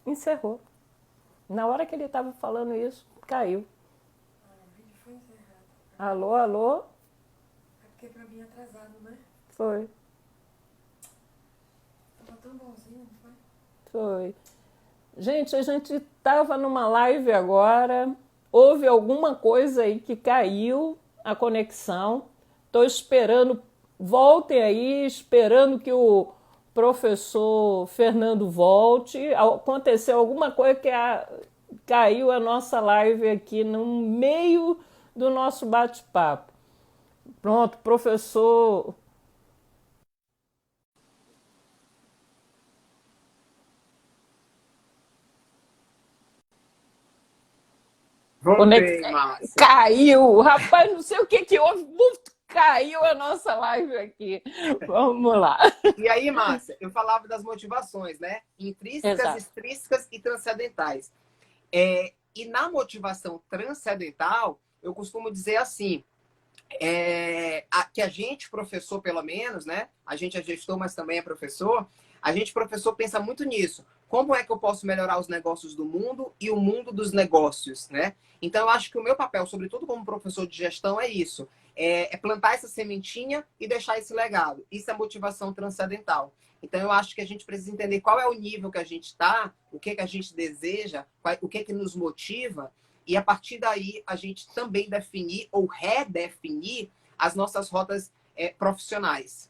Encerrou. Na hora que ele estava falando isso, caiu. Ah, o vídeo foi encerrado. Alô, alô? É porque pra mim é atrasado, né? Foi, Tava tão bonzinho, não foi? foi. Gente, a gente estava numa live agora, houve alguma coisa aí que caiu a conexão. Estou esperando, voltem aí, esperando que o professor Fernando volte. Aconteceu alguma coisa que caiu a nossa live aqui no meio do nosso bate-papo. Pronto, professor. Voltei, Márcia. Caiu, rapaz, não sei o que que houve, caiu a nossa live aqui. Vamos lá. E aí, Márcia, eu falava das motivações, né? Intrínsecas, Exato. extrínsecas e transcendentais. E na motivação transcendental, eu costumo dizer assim, que a gente, professor, pelo menos, né? A gente é gestor, mas também é professor. A gente, professor, pensa muito nisso. Como é que eu posso melhorar os negócios do mundo e o mundo dos negócios, né? Então, eu acho que o meu papel, sobretudo como professor de gestão, é isso. É plantar essa sementinha e deixar esse legado. Isso é motivação transcendental. Então, eu acho que a gente precisa entender qual é o nível que a gente está, o que a gente deseja, o que nos motiva, e a partir daí a gente também definir ou redefinir as nossas rotas profissionais.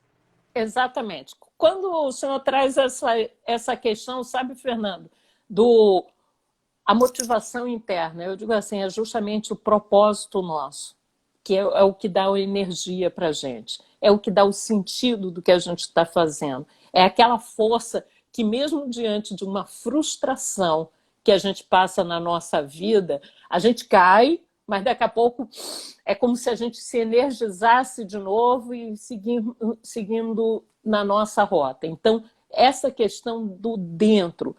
Exatamente. Quando o senhor traz essa questão, sabe, Fernando, do a motivação interna, eu digo assim, é justamente o propósito nosso, que é o que dá a energia para a gente, é o que dá o sentido do que a gente está fazendo. É aquela força que, mesmo diante de uma frustração que a gente passa na nossa vida, a gente cai, mas daqui a pouco é como se a gente se energizasse de novo e seguindo na nossa rota. Então, essa questão do dentro,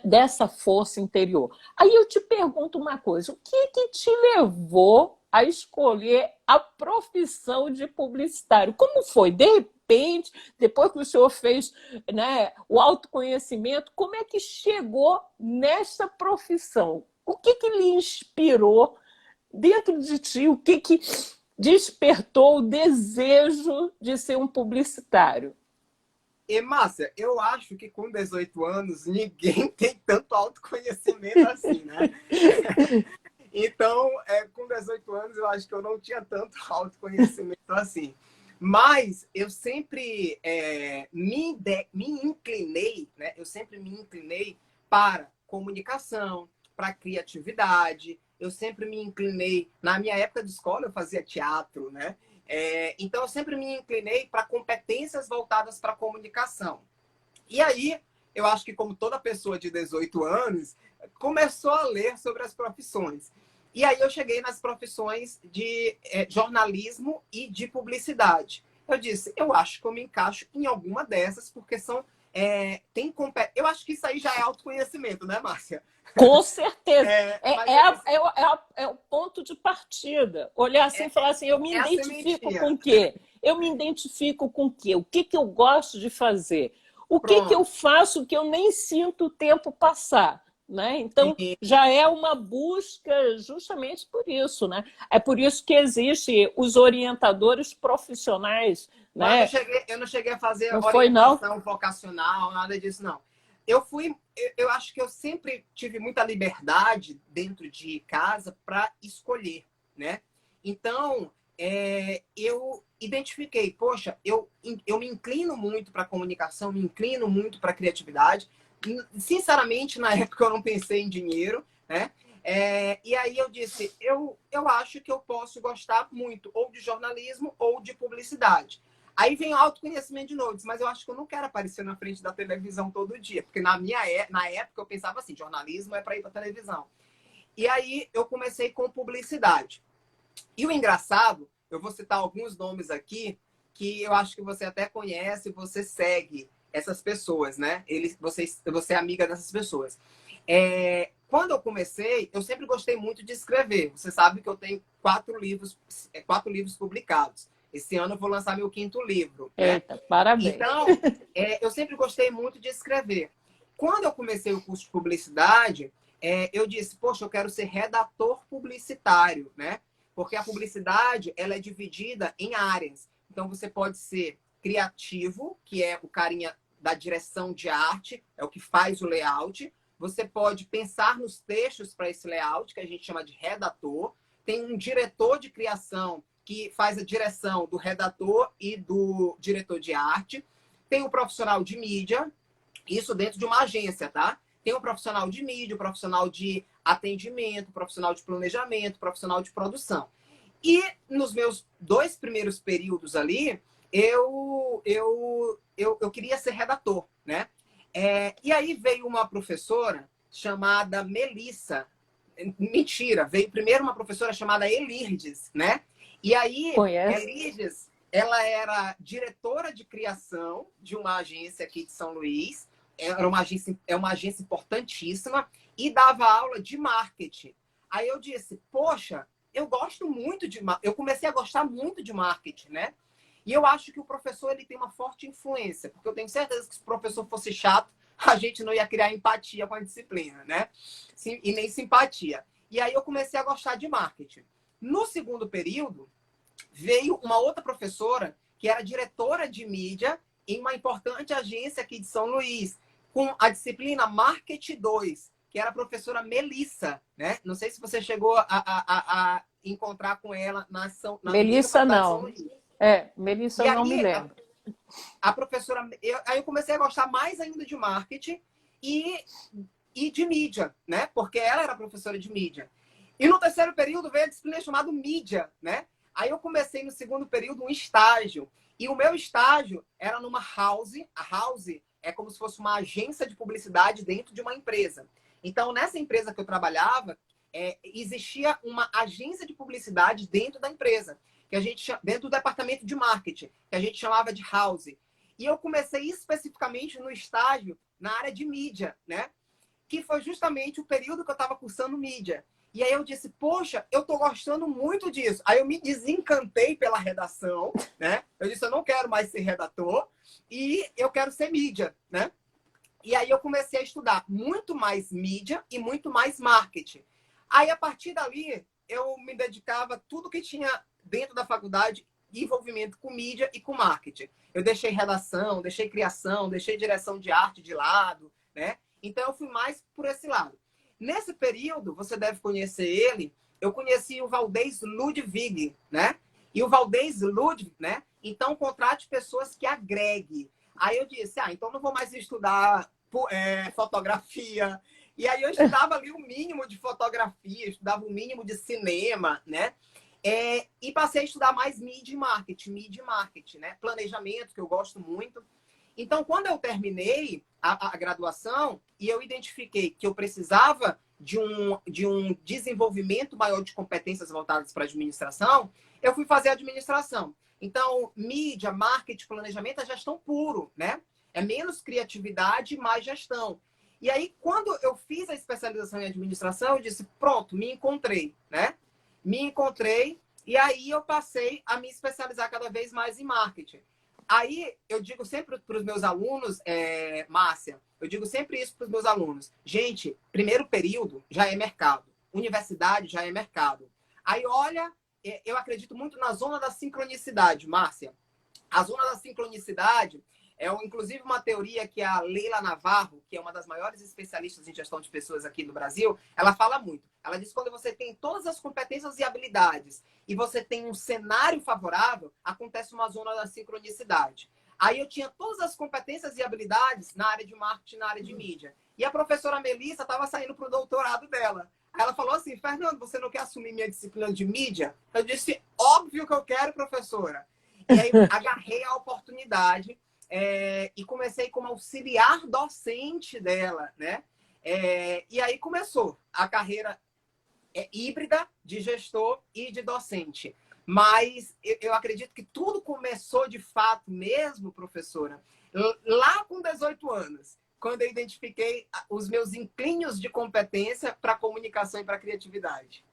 dessa força interior. Aí eu te pergunto uma coisa: o que te levou a escolher a profissão de publicitário? Como foi? De repente, depois que o senhor fez, né, o autoconhecimento, como é que chegou nessa profissão? O que lhe inspirou dentro de ti? O que despertou o desejo de ser um publicitário? E, Márcia, eu acho que com 18 anos ninguém tem tanto autoconhecimento assim, né? Então, com 18 anos, eu acho que eu não tinha tanto autoconhecimento assim. Mas eu sempre me inclinei, né? Eu sempre me inclinei para comunicação, para criatividade. Eu sempre me inclinei. Na minha época de escola, eu fazia teatro, né? Então, eu sempre me inclinei para competências voltadas para a comunicação. E aí, eu acho que como toda pessoa de 18 anos, começou a ler sobre as profissões. E aí eu cheguei nas profissões de jornalismo e de publicidade. Eu disse, eu acho que eu me encaixo em alguma dessas, porque são. Eu acho que isso aí já é autoconhecimento, né, Márcia? Com certeza. Mas eu disse, É o ponto de partida. Olhar assim e falar assim, eu me é a identifico com sementinha. o quê? Eu me identifico com o quê? O que eu gosto de fazer? O que eu Pronto. faço que eu nem sinto o tempo passar? Né? Então, E já é uma busca justamente por isso. Né? É por isso que existem os orientadores profissionais. Mas Né? eu não cheguei a fazer Não foi, não? orientação vocacional, nada disso, não. Eu acho que eu sempre tive muita liberdade dentro de casa para escolher, né? Então, eu identifiquei, poxa, eu me inclino muito para comunicação, me inclino muito para criatividade. Sinceramente, na época eu não pensei em dinheiro, né? E aí eu disse, eu acho que eu posso gostar muito ou de jornalismo ou de publicidade. Aí vem o autoconhecimento de novo, mas eu acho que eu não quero aparecer na frente da televisão todo dia, porque na época eu pensava assim, jornalismo é para ir para televisão. E aí eu comecei com publicidade. E o engraçado, eu vou citar alguns nomes aqui que eu acho que você até conhece, você segue essas pessoas, né? Você é amiga dessas pessoas. Quando eu comecei, eu sempre gostei muito de escrever. Você sabe que eu tenho quatro livros publicados. Esse ano eu vou lançar meu quinto livro, né? Eita, parabéns. Então, eu sempre gostei muito de escrever. quando eu comecei o curso de publicidade, eu disse, poxa, eu quero ser redator publicitário, né? Porque a publicidade, ela é dividida em áreas. Então, você pode ser criativo, que é o carinha da direção de arte, é o que faz o layout. Você pode pensar nos textos para esse layout, que a gente chama de redator. Tem um diretor de criação, que faz a direção do redator e do diretor de arte. Tem o profissional de mídia, isso dentro de uma agência, tá? Tem o profissional de mídia, o profissional de atendimento, o profissional de planejamento, o profissional de produção. E nos meus 2 primeiros períodos ali, eu queria ser redator, né? E aí veio uma professora chamada Melissa. Mentira, veio primeiro uma professora chamada Elirdes, né? E aí, Conhece? Elirdes, ela era diretora de criação de uma agência aqui de São Luís. É uma agência importantíssima e dava aula de marketing. Aí eu disse, poxa, eu gosto muito eu comecei a gostar muito de marketing, né? E eu acho que o professor ele tem uma forte influência, porque eu tenho certeza que se o professor fosse chato, a gente não ia criar empatia com a disciplina, né? E nem simpatia. E aí eu comecei a gostar de marketing. No segundo período, veio uma outra professora que era diretora de mídia em uma importante agência aqui de São Luís, com a disciplina Marketing 2, que era a professora Melissa, né? Não sei se você chegou a encontrar com ela na Melissa, não. Luís. Melissa E eu não me aí, lembro. a professora... Aí eu comecei a gostar mais ainda de marketing e de mídia, né? Porque ela era professora de mídia. E no terceiro período veio a disciplina chamada mídia, né? Aí eu comecei no segundo período um estágio. E o meu estágio era numa house. A house é como se fosse uma agência de publicidade dentro de uma empresa. Então, nessa empresa que eu trabalhava, existia uma agência de publicidade dentro da empresa, que a gente dentro do departamento de marketing, que a gente chamava de house. E eu comecei especificamente no estágio na área de mídia, né? Que foi justamente o período que eu estava cursando mídia. E aí eu disse, poxa, eu tô gostando muito disso. Aí eu me desencantei pela redação, né? Eu disse, eu não quero mais ser redator e eu quero ser mídia, né? E aí eu comecei a estudar muito mais mídia e muito mais marketing. Aí, a partir dali, eu me dedicava a tudo que tinha dentro da faculdade envolvimento com mídia e com marketing. Eu deixei redação, deixei criação, deixei direção de arte de lado, né? Então, eu fui mais por esse lado. Nesse período, você deve conhecer ele, eu conheci o Valdez Ludwig, né? E o Valdez Ludwig, né? Então, contrate pessoas que agreguem. Aí eu disse, então não vou mais estudar fotografia. E aí eu estudava ali o mínimo de fotografia, estudava o mínimo de cinema, né? E passei a estudar mais mídia e marketing, né? Planejamento, que eu gosto muito. Então, quando eu terminei a graduação e eu identifiquei que eu precisava de um desenvolvimento maior de competências voltadas para a administração, eu fui fazer administração. Então, mídia, marketing, planejamento é gestão puro, né? É menos criatividade, mais gestão. E aí, quando eu fiz a especialização em administração, eu disse, pronto, me encontrei, né? Me encontrei e aí eu passei a me especializar cada vez mais em marketing. Aí, eu digo sempre para os meus alunos, Márcia, eu digo sempre isso para os meus alunos. Gente, primeiro período já é mercado. Universidade já é mercado. Aí, olha, eu acredito muito na zona da sincronicidade, Márcia. A zona da sincronicidade inclusive, uma teoria que a Leila Navarro, que é uma das maiores especialistas em gestão de pessoas aqui do Brasil, ela fala muito. Ela diz que quando você tem todas as competências e habilidades e você tem um cenário favorável, acontece uma zona da sincronicidade. Aí eu tinha todas as competências e habilidades na área de marketing, na área de mídia. E a professora Melissa estava saindo para o doutorado dela. Aí ela falou assim, Fernando, você não quer assumir minha disciplina de mídia? Eu disse, óbvio que eu quero, professora. E aí agarrei a oportunidade e comecei como auxiliar docente dela, né? E aí começou a carreira híbrida de gestor e de docente. Mas eu acredito que tudo começou de fato mesmo, professora, lá com 18 anos, quando eu identifiquei os meus inclínios de competência para comunicação e para criatividade.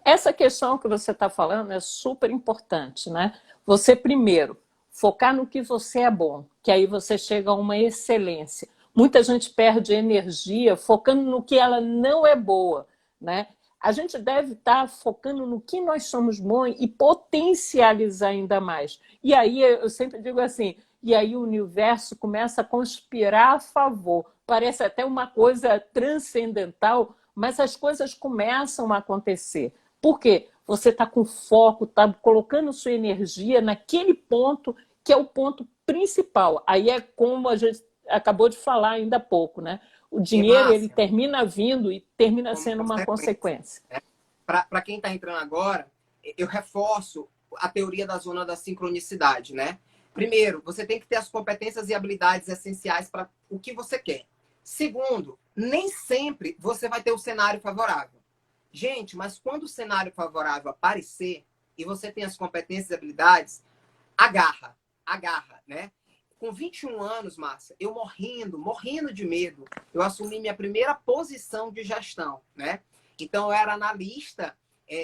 Essa questão que você está falando é super importante, né? Você, primeiro, focar no que você é bom, que aí você chega a uma excelência. muita gente perde energia focando no que ela não é boa, né? A gente deve estar focando no que nós somos bons e potencializar ainda mais. E aí eu sempre digo assim, e aí o universo começa a conspirar a favor. Parece até uma coisa transcendental, mas as coisas começam a acontecer. Por quê? Você está com foco, está colocando sua energia naquele ponto que é o ponto principal. Aí é como a gente acabou de falar ainda há pouco, né? O E, dinheiro ele Márcia, termina vindo e termina como sendo uma consequência, consequência. né? Para quem está entrando agora, eu reforço a teoria da zona da sincronicidade, né? Primeiro, você tem que ter as competências e habilidades essenciais para o que você quer. Segundo, nem sempre você vai ter o cenário favorável. Gente, mas quando o cenário favorável aparecer e você tem as competências e habilidades, agarra, né? Com 21 anos, Márcia, eu morrendo de medo, eu assumi minha primeira posição de gestão, né? Então, eu era analista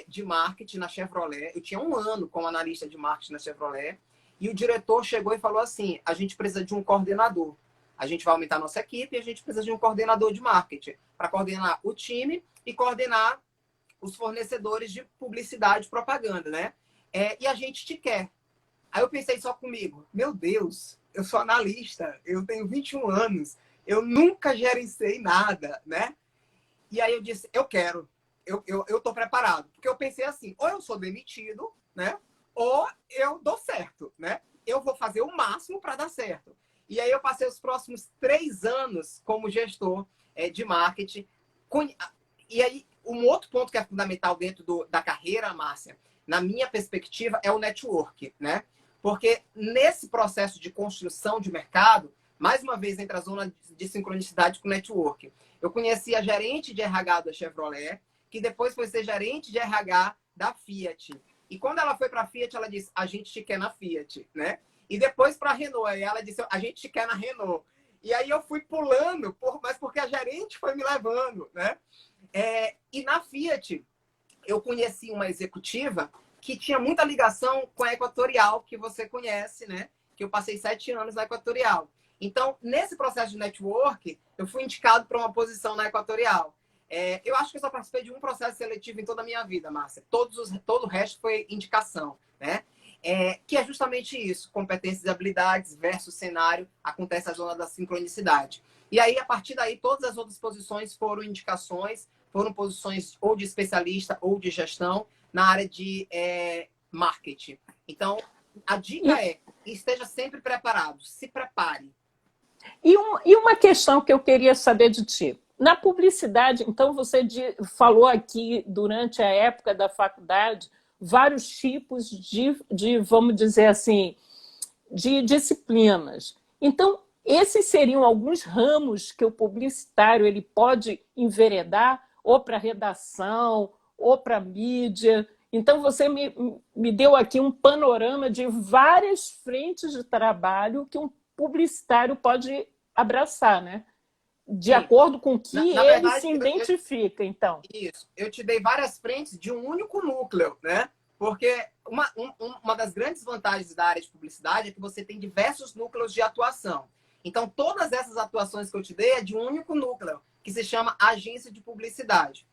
de marketing na Chevrolet. Eu tinha 1 ano como analista de marketing na Chevrolet. E o diretor chegou e falou assim, a gente precisa de um coordenador. A gente vai aumentar a nossa equipe e a gente precisa de um coordenador de marketing para coordenar o time e coordenar os fornecedores de publicidade e propaganda, né? E a gente te quer. Aí eu pensei só comigo, meu Deus, eu sou analista, eu tenho 21 anos, eu nunca gerenciei nada, né? E aí eu disse, eu quero, eu tô preparado. Porque eu pensei assim, ou eu sou demitido, né? Ou eu dou certo, né? Eu vou fazer o máximo para dar certo. E aí eu passei os próximos 3 anos como gestor de marketing. E aí, um outro ponto que é fundamental dentro da carreira, Márcia, na minha perspectiva, é o network, né? Porque nesse processo de construção de mercado, mais uma vez entra a zona de sincronicidade com o network. Eu conheci a gerente de RH da Chevrolet, que depois foi ser gerente de RH da Fiat. E quando ela foi para a Fiat, ela disse, a gente te quer na Fiat, né? E depois para a Renault, aí ela disse, a gente te quer na Renault. E aí eu fui pulando, mas porque a gerente foi me levando, né? E na Fiat, eu conheci uma executiva que tinha muita ligação com a Equatorial, que você conhece, né? Que eu passei 7 anos na Equatorial. Então, nesse processo de network, eu fui indicado para uma posição na Equatorial. Eu acho que eu só participei de um processo seletivo em toda a minha vida, Márcia. Todo o resto foi indicação, né? Que é justamente isso, competências e habilidades versus cenário, acontece a zona da sincronicidade. E aí, a partir daí, todas as outras posições foram indicações, foram posições ou de especialista ou de gestão na área de marketing. Então, a dica esteja sempre preparado, se prepare. E uma questão que eu queria saber de ti. Na publicidade, então, você falou aqui, durante a época da faculdade, vários tipos de, vamos dizer assim, de disciplinas. Então, esses seriam alguns ramos que o publicitário ele pode enveredar, ou para redação, ou para mídia. Então, você me deu aqui um panorama de várias frentes de trabalho que um publicitário pode abraçar, né? De Sim. acordo com que ele verdade, se identifica, então. Isso. Eu te dei várias frentes de um único núcleo, né? Porque uma das grandes vantagens da área de publicidade é que você tem diversos núcleos de atuação. Então, todas essas atuações que eu te dei é de um único núcleo, que se chama agência de publicidade.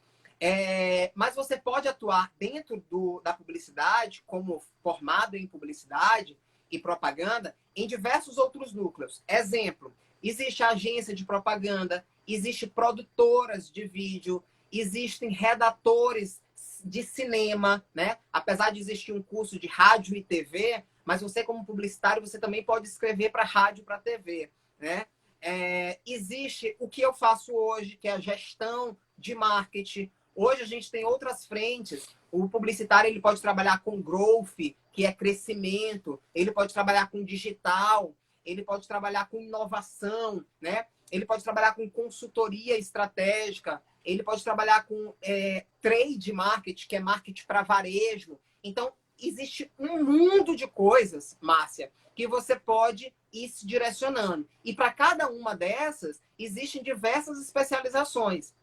Mas você pode atuar dentro da publicidade, como formado em publicidade e propaganda, em diversos outros núcleos. Exemplo, existe a agência de propaganda, existe produtoras de vídeo, existem redatores de cinema, né? Apesar de existir um curso de rádio e TV, mas você como publicitário, você também pode escrever para rádio e para TV, né? Existe o que eu faço hoje, que é a gestão de marketing. Hoje a gente tem outras frentes. O publicitário ele pode trabalhar com growth, que é crescimento. Ele pode trabalhar com digital. Ele pode trabalhar com inovação, né? Ele pode trabalhar com consultoria estratégica. Ele pode trabalhar com trade marketing, que é marketing para varejo. Então, existe um mundo de coisas, Márcia, que você pode ir se direcionando. E para cada uma dessas, existem diversas especializações.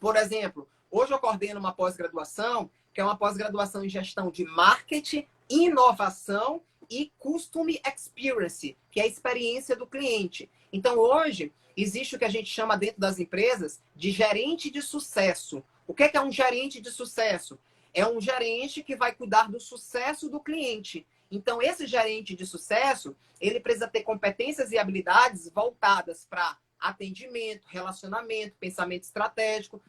Por exemplo, hoje eu coordeno uma pós-graduação, que é uma pós-graduação em gestão de marketing, inovação e Customer Experience, que é a experiência do cliente. Então, hoje, existe o que a gente chama dentro das empresas de gerente de sucesso. O que é um gerente de sucesso? É um gerente que vai cuidar do sucesso do cliente. Então, esse gerente de sucesso, ele precisa ter competências e habilidades voltadas para atendimento, relacionamento, pensamento estratégico,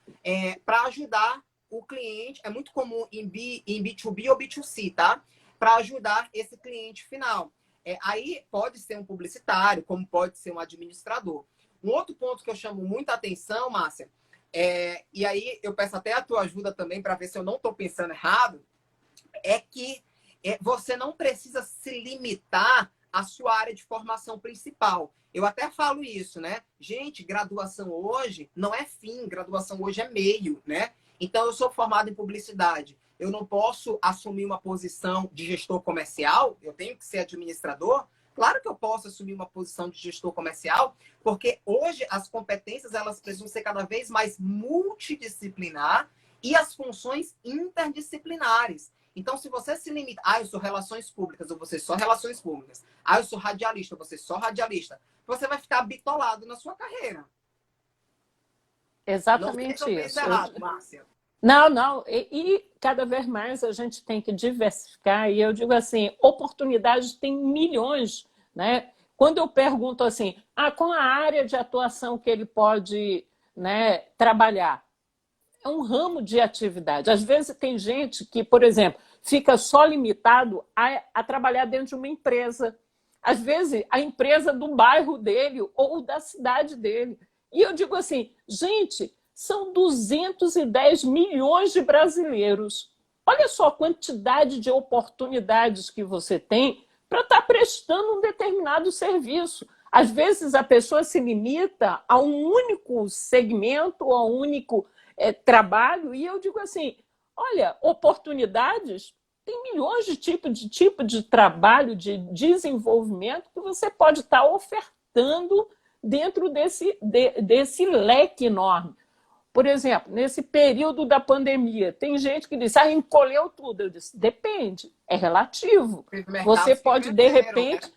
para ajudar o cliente. É muito comum em B2B ou B2C, tá? Para ajudar esse cliente final. Aí pode ser um publicitário, como pode ser um administrador. Um outro ponto que eu chamo muita atenção, Márcia, e aí eu peço até a tua ajuda também para ver se eu não estou pensando errado, é que você não precisa se limitar à sua área de formação principal. Eu até falo isso, né? Gente, graduação hoje não é fim, graduação hoje é meio, né? Então, eu sou formado em publicidade. Eu não posso assumir uma posição de gestor comercial, eu tenho que ser administrador. Claro que eu posso assumir uma posição de gestor comercial, porque hoje as competências elas precisam ser cada vez mais multidisciplinar e as funções interdisciplinares. Então, se você se limita, eu sou relações públicas, ou você só relações públicas. Eu sou radialista, ou você só radialista. Você vai ficar bitolado na sua carreira. Exatamente não sei se eu isso. penso errado, Márcia. Não. E cada vez mais a gente tem que diversificar. E eu digo assim, oportunidades tem milhões, né? Quando eu pergunto assim, qual a área de atuação que ele pode, né, trabalhar? É um ramo de atividade. Às vezes tem gente que, por exemplo, fica só limitado a trabalhar dentro de uma empresa. Às vezes, a empresa do bairro dele ou da cidade dele. E eu digo assim, gente, são 210 milhões de brasileiros. Olha só a quantidade de oportunidades que você tem para estar prestando um determinado serviço. Às vezes, a pessoa se limita a um único segmento, a um único trabalho, e eu digo assim, olha, oportunidades, tem milhões de tipo de trabalho, de desenvolvimento que você pode estar ofertando dentro desse leque enorme. Por exemplo, nesse período da pandemia, tem gente que diz, encolheu tudo. Eu disse, depende, é relativo. Você pode, de repente,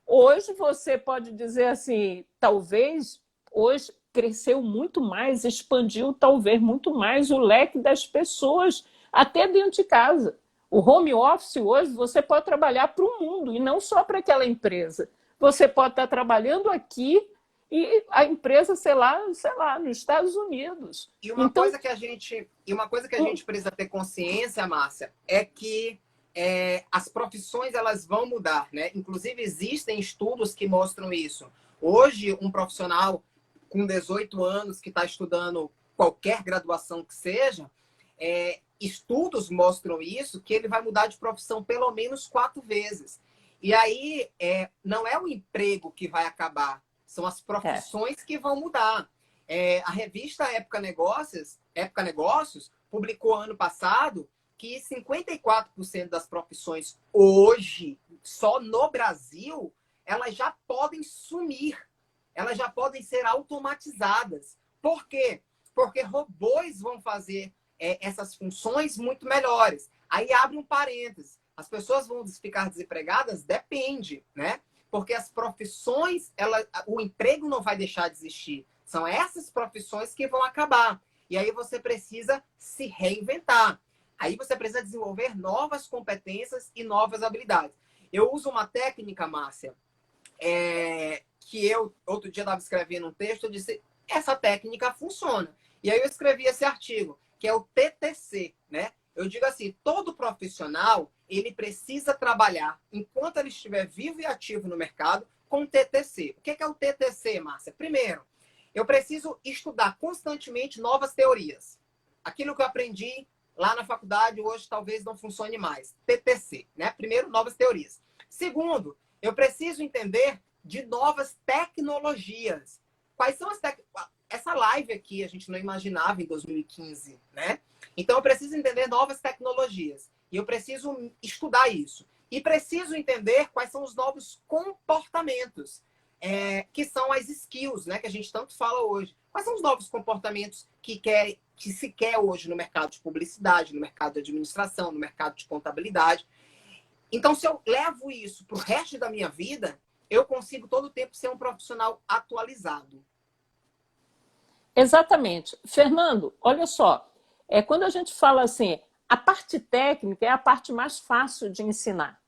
hoje você pode dizer assim, talvez hoje cresceu muito mais, expandiu talvez muito mais o leque das pessoas, até dentro de casa. O home office hoje você pode trabalhar para o mundo e não só para aquela empresa. Você pode estar trabalhando aqui e a empresa, sei lá, nos Estados Unidos. E uma coisa que a gente precisa ter consciência, Márcia, é que as profissões elas vão mudar, né? Inclusive existem estudos que mostram isso. Hoje um profissional com 18 anos que está estudando qualquer graduação que seja, estudos mostram isso, que ele vai mudar de profissão pelo menos 4 vezes. E aí, não é o emprego que vai acabar, são as profissões que vão mudar. A revista Época Negócios publicou ano passado que 54% das profissões hoje, só no Brasil, elas já podem sumir. Elas já podem ser automatizadas. Por quê? Porque robôs vão fazer essas funções muito melhores. Aí abre um parênteses. As pessoas vão ficar desempregadas? Depende, né? Porque as profissões, o emprego não vai deixar de existir. São essas profissões que vão acabar. E aí você precisa se reinventar. Aí você precisa desenvolver novas competências e novas habilidades. Eu uso uma técnica, Márcia, que eu, outro dia, estava escrevendo um texto, eu disse, essa técnica funciona. E aí eu escrevi esse artigo, que é o TTC, né? Eu digo assim, todo profissional, ele precisa trabalhar, enquanto ele estiver vivo e ativo no mercado, com o TTC. O que é o TTC, Márcia? Primeiro, eu preciso estudar constantemente novas teorias. Aquilo que eu aprendi lá na faculdade, hoje talvez não funcione mais. TTC, né? Primeiro, novas teorias. Segundo, eu preciso entender de novas tecnologias. Quais são as Essa live aqui a gente não imaginava em 2015, né? Então eu preciso entender novas tecnologias. E eu preciso estudar isso. E preciso entender quais são os novos comportamentos, que são as skills, né? Que a gente tanto fala hoje. Quais são os novos comportamentos que se quer hoje no mercado de publicidade, no mercado de administração, no mercado de contabilidade. Então, se eu levo isso para o resto da minha vida, eu consigo todo o tempo ser um profissional atualizado. Exatamente. Fernando, olha só, quando a gente fala assim, a parte técnica é a parte mais fácil de ensinar,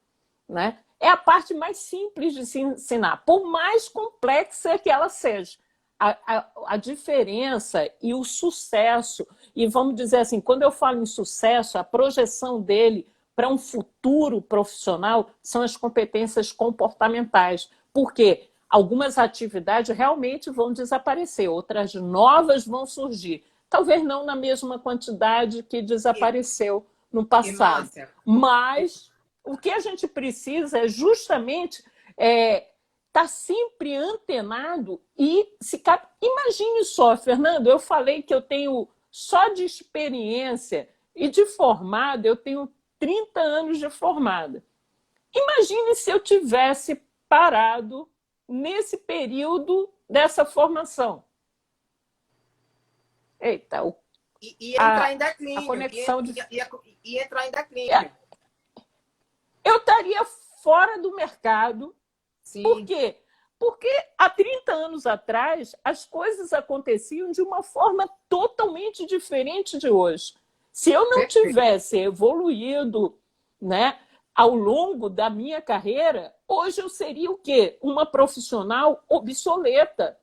né? É a parte mais simples de se ensinar, por mais complexa que ela seja. A diferença e o sucesso, e vamos dizer assim, quando eu falo em sucesso, a projeção dele para um futuro profissional são as competências comportamentais. Por quê? Algumas atividades realmente vão desaparecer, outras novas vão surgir. Talvez não na mesma quantidade que desapareceu no E passado. Márcia, Mas o que a gente precisa é justamente estar sempre antenado e se imagine só, Fernando, eu falei que eu tenho só de experiência e de formada, eu tenho 30 anos de formada. Imagine se eu tivesse parado nesse período dessa formação. Eita, e entrar em a declínio. conexão de... E entrar em declínio. Eu estaria fora do mercado. Sim. Por quê? Porque há 30 anos atrás as coisas aconteciam de uma forma totalmente diferente de hoje. Se eu não tivesse evoluído, né, ao longo da minha carreira, hoje eu seria o quê? Uma profissional obsoleta.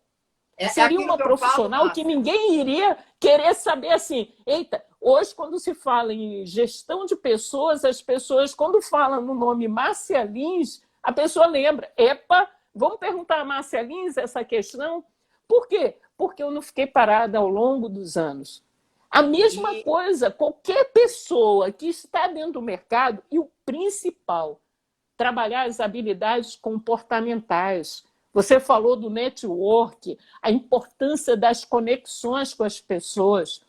Seria uma profissional que ninguém iria querer saber assim. Eita, hoje quando se fala em gestão de pessoas, as pessoas, quando falam no nome Márcia Lins, a pessoa lembra, epa, vamos perguntar a Márcia Lins essa questão? Por quê? Porque eu não fiquei parada ao longo dos anos. A mesma coisa, qualquer pessoa que está dentro do mercado, e o principal, trabalhar as habilidades comportamentais. Você falou do network, a importância das conexões com as pessoas,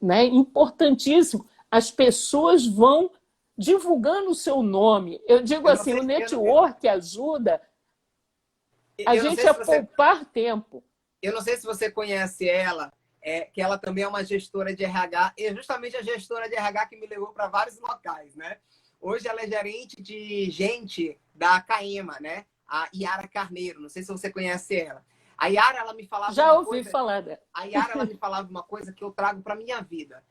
né? Importantíssimo. As pessoas vão divulgando o seu nome. Eu digo assim, o network ajuda a gente a poupar tempo. Eu não sei se você conhece ela, que ela também é uma gestora de RH, e é justamente a gestora de RH que me levou para vários locais, né? Hoje ela é gerente de gente da Caema, né? A Yara Carneiro, não sei se você conhece ela. A Yara, ela me falava Já ouvi falar dela. A Yara, ela me falava uma coisa que eu trago para minha vida.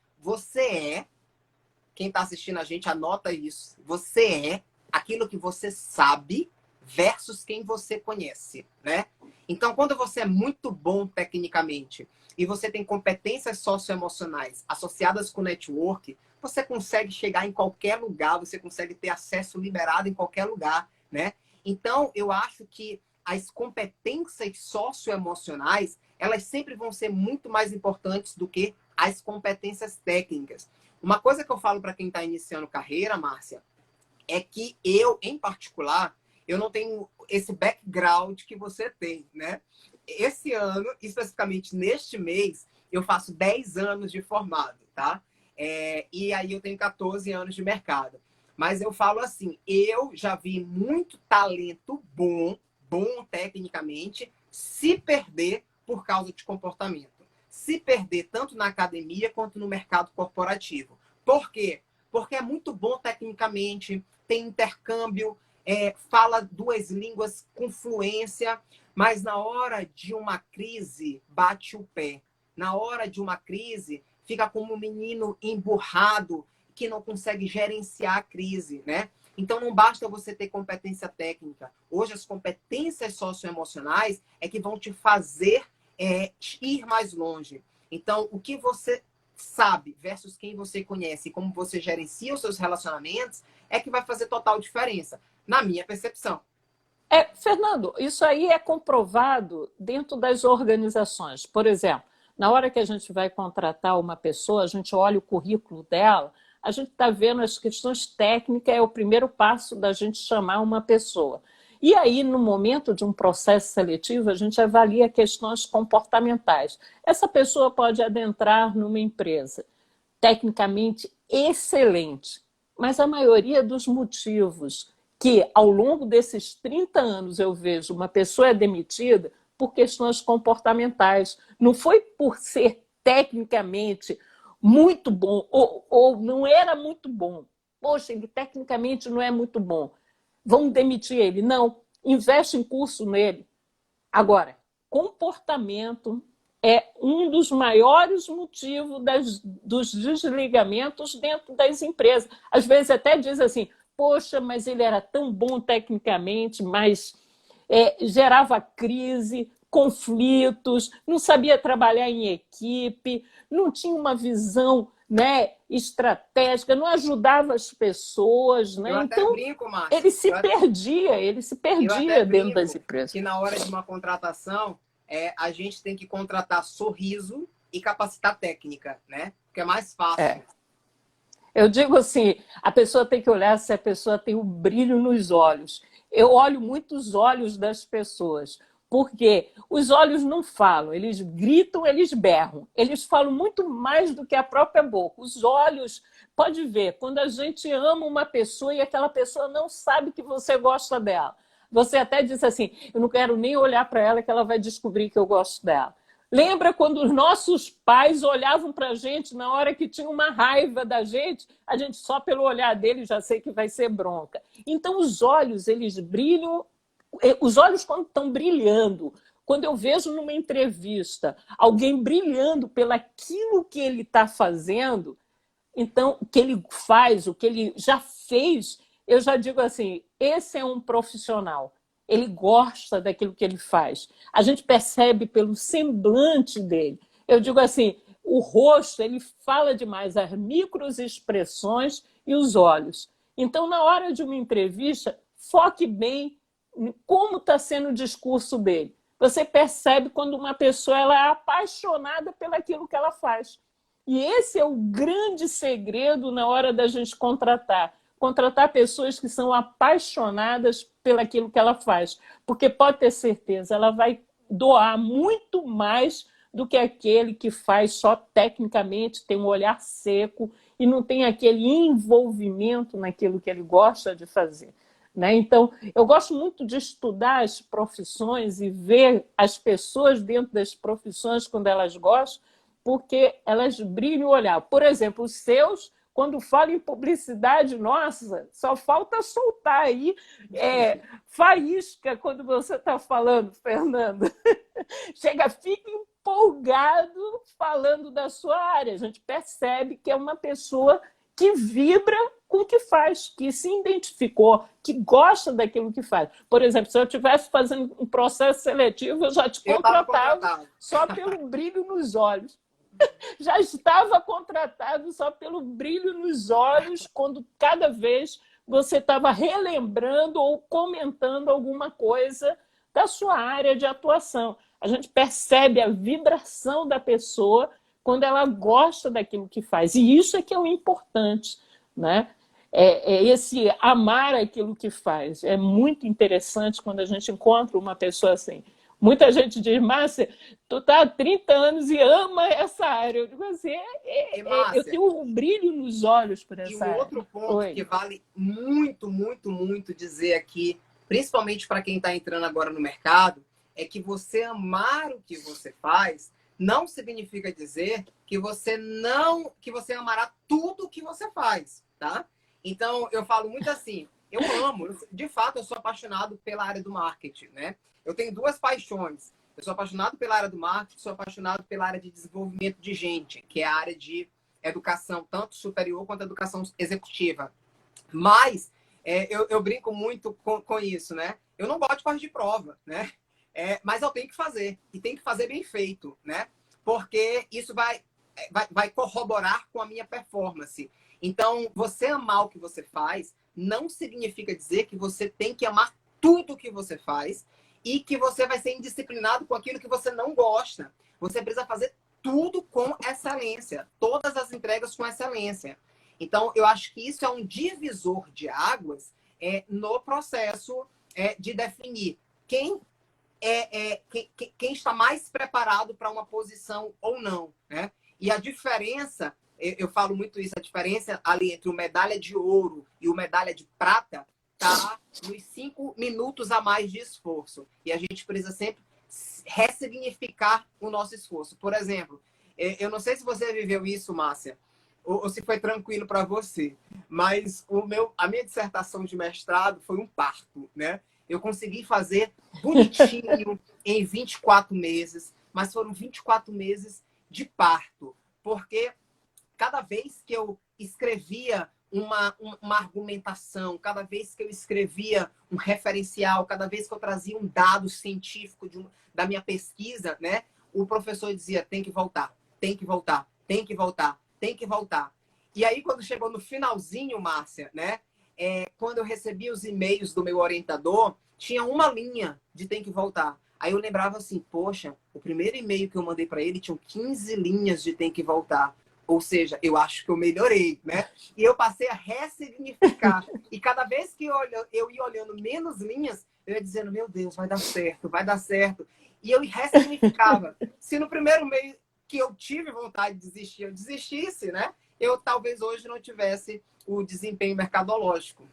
Quem está assistindo a gente, anota isso. Você é aquilo que você sabe versus quem você conhece, né? Então, quando você é muito bom tecnicamente e você tem competências socioemocionais associadas com network, você consegue chegar em qualquer lugar, você consegue ter acesso liberado em qualquer lugar, né? Então, eu acho que as competências socioemocionais, elas sempre vão ser muito mais importantes do que as competências técnicas. Uma coisa que eu falo para quem está iniciando carreira, Márcia, é que eu, em particular, eu não tenho esse background que você tem, né? Esse ano, especificamente neste mês, eu faço 10 anos de formado, tá? E aí eu tenho 14 anos de mercado. Mas eu falo assim, eu já vi muito talento bom tecnicamente, se perder por causa de comportamento. Se perder tanto na academia quanto no mercado corporativo. Por quê? Porque é muito bom tecnicamente, tem intercâmbio, fala duas línguas com fluência, mas na hora de uma crise, bate o pé. Na hora de uma crise, fica como um menino emburrado que não consegue gerenciar a crise, né? Então, não basta você ter competência técnica. Hoje, as competências socioemocionais é que vão te fazer ir mais longe. Então, o que você sabe versus quem você conhece, como você gerencia os seus relacionamentos, é que vai fazer total diferença, na minha percepção. Fernando, isso aí é comprovado dentro das organizações. Por exemplo, na hora que a gente vai contratar uma pessoa, a gente olha o currículo dela, a gente está vendo as questões técnicas, é o primeiro passo da gente chamar uma pessoa. E aí, no momento de um processo seletivo, a gente avalia questões comportamentais. Essa pessoa pode adentrar numa empresa tecnicamente excelente, mas a maioria dos motivos que, ao longo desses 30 anos, eu vejo uma pessoa demitida por questões comportamentais. Não foi por ser tecnicamente muito bom, ou não era muito bom, Poxa, ele tecnicamente não é muito bom. Vamos demitir ele. Não, investe em curso nele. Agora, comportamento é um dos maiores motivos dos desligamentos dentro das empresas. Às vezes até diz assim, poxa, mas ele era tão bom tecnicamente, mas gerava crise, conflitos, não sabia trabalhar em equipe, não tinha uma visão, né, estratégica, não ajudava as pessoas, né? Eu até Então, brinco, Márcia. ele se Eu até perdia dentro das brinco empresas. que na hora de uma contratação, a gente tem que contratar sorriso e capacitar técnica, né? Porque é mais fácil. Eu digo assim, a pessoa tem que olhar se a pessoa tem um brilho nos olhos. Eu olho muito os olhos das pessoas, porque os olhos não falam, eles gritam, eles berram. Eles falam muito mais do que a própria boca. Os olhos, pode ver, quando a gente ama uma pessoa e aquela pessoa não sabe que você gosta dela. Você até diz assim, eu não quero nem olhar para ela que ela vai descobrir que eu gosto dela. Lembra quando os nossos pais olhavam para a gente na hora que tinha uma raiva da gente? A gente só pelo olhar dele já sei que vai ser bronca. Então os olhos, eles brilham. Os olhos quando estão brilhando, quando eu vejo numa entrevista alguém brilhando pelaquilo que ele está fazendo, então o que ele faz, o que ele já fez, eu já digo assim, esse é um profissional. Ele gosta daquilo que ele faz. A gente percebe pelo semblante dele. Eu digo assim, o rosto, ele fala demais, as microexpressões e os olhos. Então, na hora de uma entrevista, foque bem em como está sendo o discurso dele. Você percebe quando uma pessoa ela é apaixonada pelaquilo que ela faz. E esse é o grande segredo na hora da gente contratar. Contratar pessoas que são apaixonadas pelaquilo que ela faz. Porque pode ter certeza, ela vai doar muito mais do que aquele que faz só tecnicamente, tem um olhar seco e não tem aquele envolvimento naquilo que ele gosta de fazer. Né? Então, eu gosto muito de estudar as profissões e ver as pessoas dentro das profissões quando elas gostam, porque elas brilham o olhar. Por exemplo, os seus, quando falam em publicidade, nossa, só falta soltar aí faísca quando você está falando, Fernando. Chega, fica empolgado falando da sua área. A gente percebe que é uma pessoa que vibra com o que faz, que se identificou, que gosta daquilo que faz. Por exemplo, se eu estivesse fazendo um processo seletivo, eu já te contratava só pelo brilho nos olhos. Já estava contratado só pelo brilho nos olhos quando cada vez você estava relembrando ou comentando alguma coisa da sua área de atuação. A gente percebe a vibração da pessoa quando ela gosta daquilo que faz. E isso é que é o importante, né? Esse amar aquilo que faz. É muito interessante quando a gente encontra uma pessoa assim. Muita gente diz, Márcia, tu está há 30 anos e ama essa área. Eu digo assim, eu tenho um brilho nos olhos por essa área. E um outro ponto que vale muito, muito, muito dizer aqui, principalmente para quem está entrando agora no mercado, é que você amar o que você faz não significa dizer que você amará tudo o que você faz, tá? Então, eu falo muito assim, eu amo, de fato, eu sou apaixonado pela área do marketing, né? Eu tenho duas paixões. Eu sou apaixonado pela área do marketing, sou apaixonado pela área de desenvolvimento de gente, que é a área de educação, tanto superior quanto educação executiva. Mas eu brinco muito com isso, né? Eu não gosto de parte de prova, né? Mas eu tenho que fazer, e tem que fazer bem feito, né? Porque isso vai corroborar com a minha performance. Então, você amar o que você faz não significa dizer que você tem que amar tudo o que você faz e que você vai ser indisciplinado com aquilo que você não gosta. Você precisa fazer tudo com excelência, todas as entregas com excelência. Então, eu acho que isso é um divisor de águas no processo de definir quem está mais preparado para uma posição ou não, né? E a diferença, eu falo muito isso, a diferença ali entre o medalha de ouro e o medalha de prata está nos 5 minutos a mais de esforço. E a gente precisa sempre ressignificar o nosso esforço. Por exemplo, eu não sei se você viveu isso, Márcia. ou se foi tranquilo para você. Mas a minha dissertação de mestrado foi um parto, né? Eu consegui fazer bonitinho em 24 meses, mas foram 24 meses de parto, porque cada vez que eu escrevia uma argumentação, cada vez que eu escrevia um referencial, cada vez que eu trazia um dado científico da minha pesquisa, né, o professor dizia, tem que voltar, tem que voltar, tem que voltar, tem que voltar. E aí, quando chegou no finalzinho, Márcia, né, quando eu recebi os e-mails do meu orientador, tinha uma linha de tem que voltar. Aí eu lembrava assim, poxa, o primeiro e-mail que eu mandei para ele tinha 15 linhas de tem que voltar. Ou seja, eu acho que eu melhorei, né? E eu passei a ressignificar. E cada vez que eu ia olhando menos linhas, eu ia dizendo, meu Deus, vai dar certo, vai dar certo. E eu ressignificava. Se no primeiro mês que eu tive vontade de desistir, eu desistisse, né? Eu talvez hoje não tivesse o desempenho mercadológico.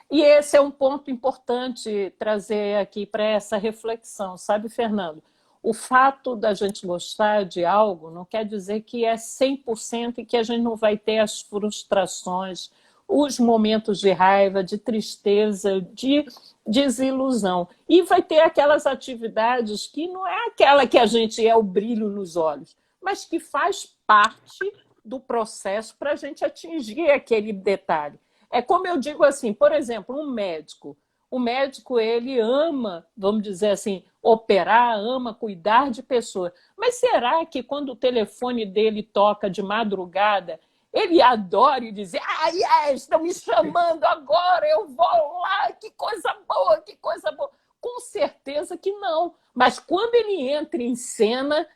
E esse é um ponto importante trazer aqui para essa reflexão, sabe, Fernando? O fato da gente gostar de algo não quer dizer que é 100% e que a gente não vai ter as frustrações, os momentos de raiva, de tristeza, de desilusão. E vai ter aquelas atividades que não é aquela que a gente é o brilho nos olhos, mas que faz parte do processo para a gente atingir aquele detalhe. É como eu digo assim, por exemplo, um médico. O médico, ele ama, vamos dizer assim, operar, ama cuidar de pessoas. Mas será que quando o telefone dele toca de madrugada, ele adora dizer, estão me chamando agora, eu vou lá, que coisa boa, que coisa boa. Com certeza que não. Mas quando ele entra em cena,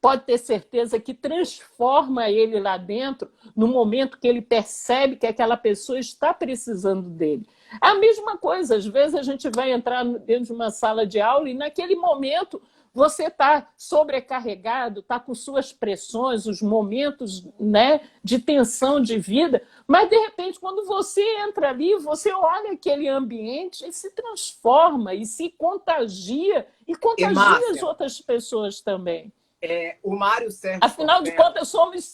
pode ter certeza que transforma ele lá dentro no momento que ele percebe que aquela pessoa está precisando dele. É a mesma coisa, às vezes a gente vai entrar dentro de uma sala de aula e naquele momento você está sobrecarregado, está com suas pressões, os momentos, né, de tensão de vida, mas de repente quando você entra ali, você olha aquele ambiente e se transforma e se contagia e contagia as outras pessoas também. O Mário Sérgio Afinal de contas, somos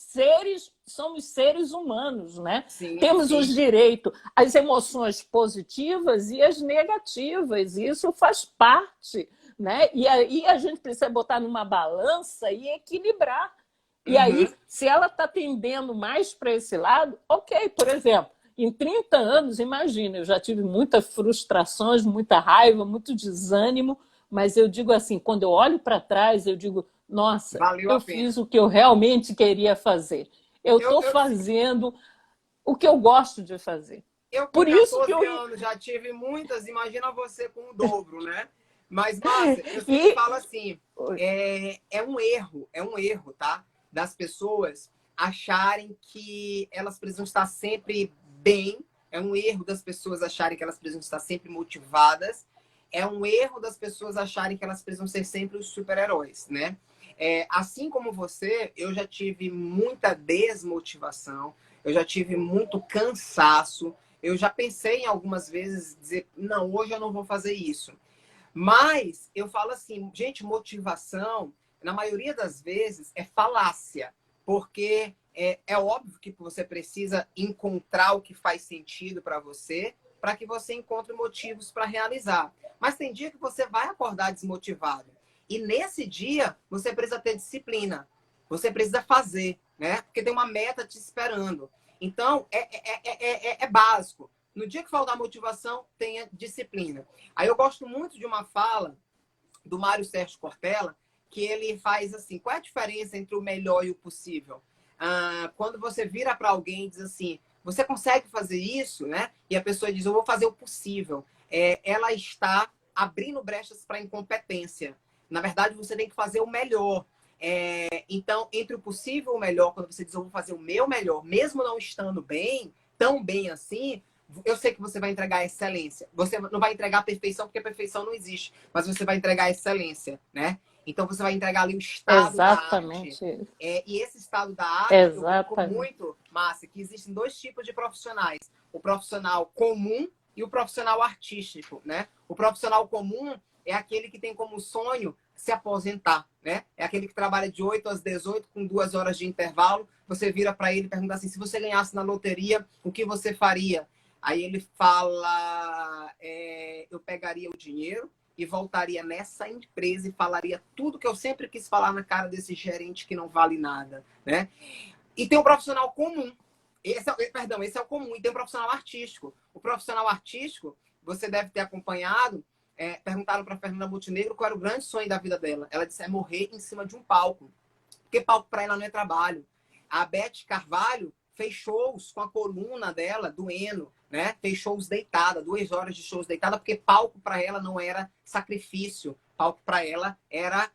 seres humanos, né? Sim, temos sim. os direitos, as emoções positivas e as negativas, e isso faz parte, né? E aí a gente precisa botar numa balança e equilibrar. E aí, se ela está tendendo mais para esse lado, ok, por exemplo, em 30 anos, imagina, eu já tive muitas frustrações, muita raiva, muito desânimo, mas eu digo assim, quando eu olho para trás, eu digo, nossa, eu fiz o que eu realmente queria fazer. Eu estou fazendo o que eu gosto de fazer. Eu com 14 anos já tive muitas, imagina você com o dobro, né? Mas, Márcia, eu sempre falo assim, é um erro, tá? Das pessoas acharem que elas precisam estar sempre bem, é um erro das pessoas acharem que elas precisam estar sempre motivadas, é um erro das pessoas acharem que elas precisam ser sempre os super-heróis, né? Assim como você, eu já tive muita desmotivação, eu já tive muito cansaço, eu já pensei em algumas vezes dizer, não, hoje eu não vou fazer isso. Mas eu falo assim, gente, motivação, na maioria das vezes, é falácia, porque é óbvio que você precisa encontrar o que faz sentido para você, para que você encontre motivos para realizar. Mas tem dia que você vai acordar desmotivado. E nesse dia, você precisa ter disciplina. Você precisa fazer, né? Porque tem uma meta te esperando. Então, é básico. No dia que faltar motivação, tenha disciplina. Aí eu gosto muito de uma fala do Mário Sérgio Cortella, que ele faz assim, qual é a diferença entre o melhor e o possível? Quando você vira para alguém e diz assim, você consegue fazer isso, né? E a pessoa diz, eu vou fazer o possível. Ela está abrindo brechas para incompetência. Na verdade, você tem que fazer o melhor. Então, entre o possível e o melhor, quando você diz, eu vou fazer o meu melhor, mesmo não estando bem, tão bem assim, eu sei que você vai entregar excelência. Você não vai entregar perfeição, porque a perfeição não existe, mas você vai entregar excelência, né? Então, você vai entregar ali o estado da arte. E esse estado da arte, eu brinco muito, Márcia, que existem dois tipos de profissionais. O profissional comum e o profissional artístico, né? O profissional comum é aquele que tem como sonho se aposentar, né? É aquele que trabalha de 8 às 18 com 2 horas de intervalo. Você vira para ele e pergunta assim, se você ganhasse na loteria, o que você faria? Aí ele fala, eu pegaria o dinheiro e voltaria nessa empresa e falaria tudo que eu sempre quis falar na cara desse gerente que não vale nada, né? E tem um profissional comum. Esse é o comum. E tem um profissional artístico. O profissional artístico, você deve ter acompanhado, perguntaram para Fernanda Montenegro qual era o grande sonho da vida dela. Ela disse, morrer em cima de um palco. Porque palco para ela não é trabalho. A Beth Carvalho fez shows com a coluna dela, doendo, né? Fez shows deitada, 2 horas de shows deitada, porque palco para ela não era sacrifício. Palco para ela era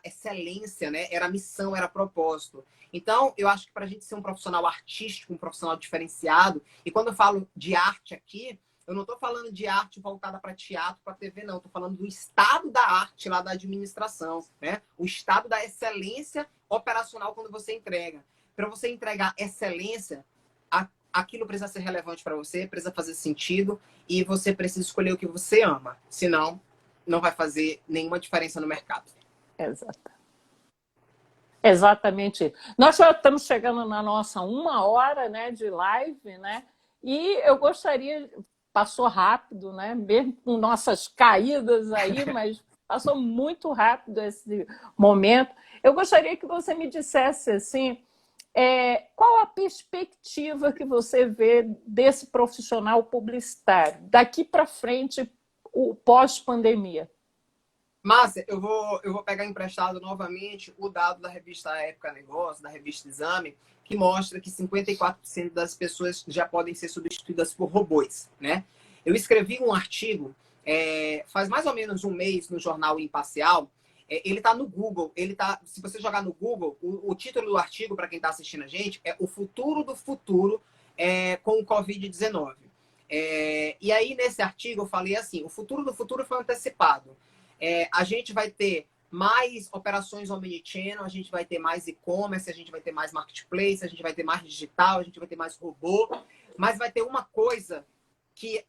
excelência, né? Era missão, era propósito. Então, eu acho que para a gente ser um profissional artístico, um profissional diferenciado, e quando eu falo de arte aqui, eu não estou falando de arte voltada para teatro, para TV, não. Estou falando do estado da arte lá da administração, né? O estado da excelência operacional quando você entrega. Para você entregar excelência, aquilo precisa ser relevante para você, precisa fazer sentido e você precisa escolher o que você ama. Senão, não vai fazer nenhuma diferença no mercado. Exato. Exatamente isso. Nós já estamos chegando na nossa 1 hora, né, de live, né? E eu gostaria, passou rápido, né? Mesmo com nossas caídas aí, mas passou muito rápido esse momento. Eu gostaria que você me dissesse assim, qual a perspectiva que você vê desse profissional publicitário daqui para frente, o pós-pandemia? Márcia, eu vou pegar emprestado novamente o dado da revista Época Negócio, da revista Exame, que mostra que 54% das pessoas já podem ser substituídas por robôs, né? Eu escrevi um artigo faz mais ou menos um mês no jornal Imparcial. Ele está no Google. Se você jogar no Google, o título do artigo, para quem está assistindo a gente, é O Futuro do Futuro com o Covid-19. E aí, nesse artigo, eu falei assim, o futuro do futuro foi antecipado. A gente vai ter mais operações omnichannel, a gente vai ter mais e-commerce, a gente vai ter mais marketplace, a gente vai ter mais digital, a gente vai ter mais robô, mas vai ter uma coisa que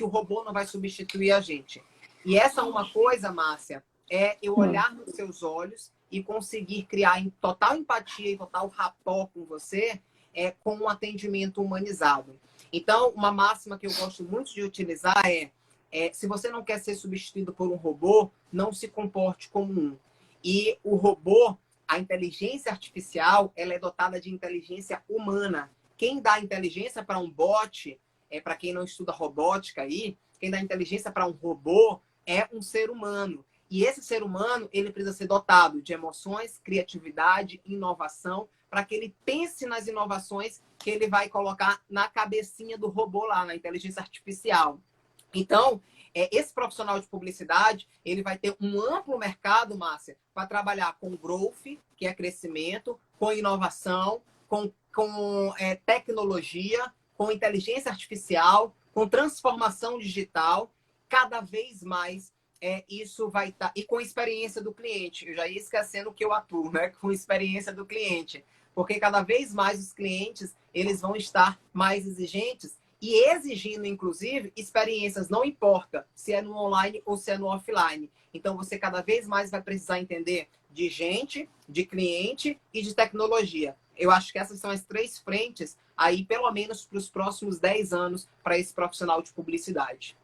o robô não vai substituir a gente. E essa uma coisa, Márcia, é eu olhar nos seus olhos e conseguir criar em total empatia e total rapport com você, com um atendimento humanizado. Então, uma máxima que eu gosto muito de utilizar se você não quer ser substituído por um robô, não se comporte como um. E o robô, a inteligência artificial, ela é dotada de inteligência humana. Quem dá inteligência para um bot, para quem não estuda robótica aí, quem dá inteligência para um robô é um ser humano. E esse ser humano, ele precisa ser dotado de emoções, criatividade, inovação, para que ele pense nas inovações que ele vai colocar na cabecinha do robô lá, na inteligência artificial. Então, esse profissional de publicidade, ele vai ter um amplo mercado, Márcia, para trabalhar com growth, que é crescimento, com inovação, com tecnologia, com inteligência artificial, com transformação digital, cada vez mais isso vai estar... E com experiência do cliente. Eu já ia esquecendo que eu atuo, né? Com experiência do cliente. Porque cada vez mais os clientes, eles vão estar mais exigentes e exigindo, inclusive, experiências, não importa se é no online ou se é no offline. Então, você cada vez mais vai precisar entender de gente, de cliente e de tecnologia. Eu acho que essas são as 3 frentes, aí, pelo menos para os próximos 10 anos, para esse profissional de publicidade.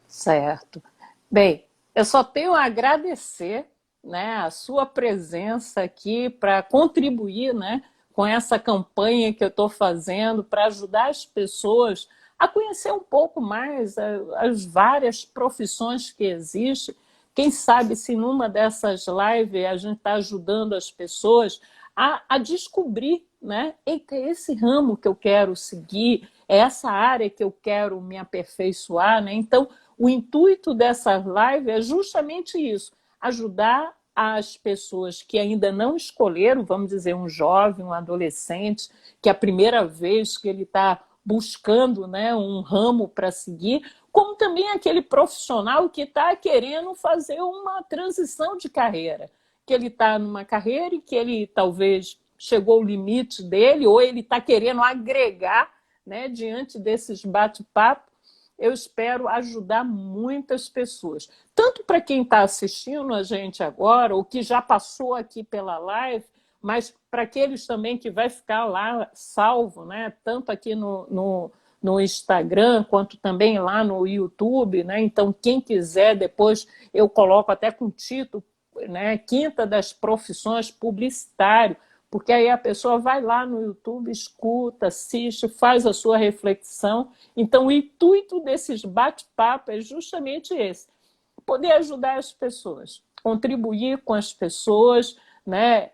Certo. Bem, eu só tenho a agradecer, né, a sua presença aqui para contribuir, né, com essa campanha que eu estou fazendo para ajudar as pessoas a conhecer um pouco mais as várias profissões que existem. Quem sabe se numa dessas lives a gente está ajudando as pessoas a descobrir, né? Eita, é esse ramo que eu quero seguir, é essa área que eu quero me aperfeiçoar, né? Então, o intuito dessa live é justamente isso, ajudar as pessoas que ainda não escolheram, vamos dizer, um jovem, um adolescente, que é a primeira vez que ele está buscando, né, um ramo para seguir, como também aquele profissional que está querendo fazer uma transição de carreira, que ele está numa carreira e que ele talvez chegou ao limite dele, ou ele está querendo agregar, né, diante desses bate-papos. eu espero ajudar muitas pessoas. Tanto para quem está assistindo a gente agora, ou que já passou aqui pela live, mas para aqueles também que vai ficar lá salvo, né? Tanto aqui no Instagram, quanto também lá no YouTube, né? Então, quem quiser, depois eu coloco até com título, né? Quinta das Profissões Publicitário, porque aí a pessoa vai lá no YouTube, escuta, assiste, faz a sua reflexão. Então, o intuito desses bate-papos é justamente esse: poder ajudar as pessoas, contribuir com as pessoas, né?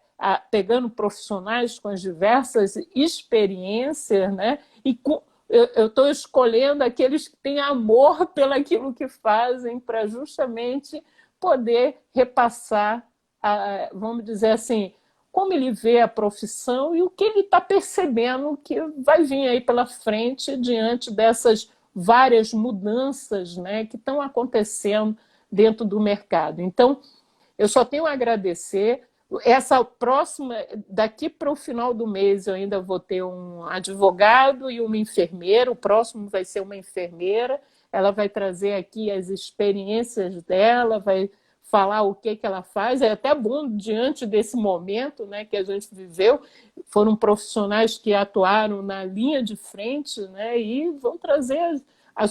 Pegando profissionais com as diversas experiências, né? E eu estou escolhendo aqueles que têm amor pelaquilo que fazem, para justamente poder repassar, vamos dizer assim, como ele vê a profissão e o que ele está percebendo que vai vir aí pela frente diante dessas várias mudanças, né, que estão acontecendo dentro do mercado. Então, eu só tenho a agradecer. Essa próxima, daqui para o final do mês, eu ainda vou ter um advogado e uma enfermeira. O próximo vai ser uma enfermeira. Ela vai trazer aqui as experiências dela, vai falar o que ela faz. É até bom, diante desse momento, né, que a gente viveu, foram profissionais que atuaram na linha de frente, né, e vão trazer as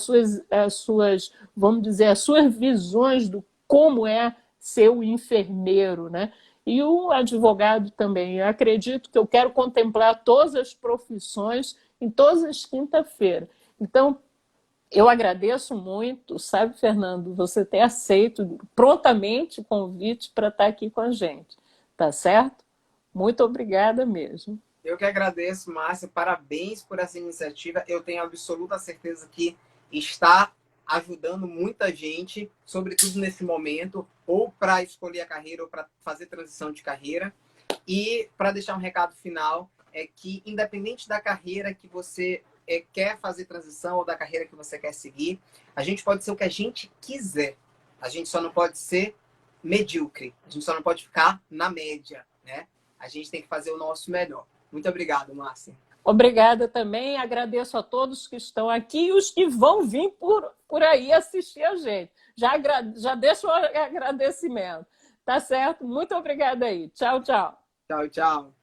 suas, vamos dizer, as suas visões do como é ser o enfermeiro, né? E o advogado também. Eu acredito que eu quero contemplar todas as profissões em todas as quinta-feiras. Então, eu agradeço muito, sabe, Fernando, você ter aceito prontamente o convite para estar aqui com a gente. Tá certo? Muito obrigada mesmo. Eu que agradeço, Márcia. Parabéns por essa iniciativa. Eu tenho absoluta certeza que está ajudando muita gente, sobretudo nesse momento, ou para escolher a carreira ou para fazer transição de carreira. E para deixar um recado final, é que independente da carreira que você quer fazer transição ou da carreira que você quer seguir, a gente pode ser o que a gente quiser. A gente só não pode ser medíocre. A gente só não pode ficar na média, né? A gente tem que fazer o nosso melhor. Muito obrigado, Márcia. Obrigada também, agradeço a todos que estão aqui e os que vão vir por aí assistir a gente. Já deixo o agradecimento. Tá certo? Muito obrigada aí. Tchau, tchau. Tchau, tchau.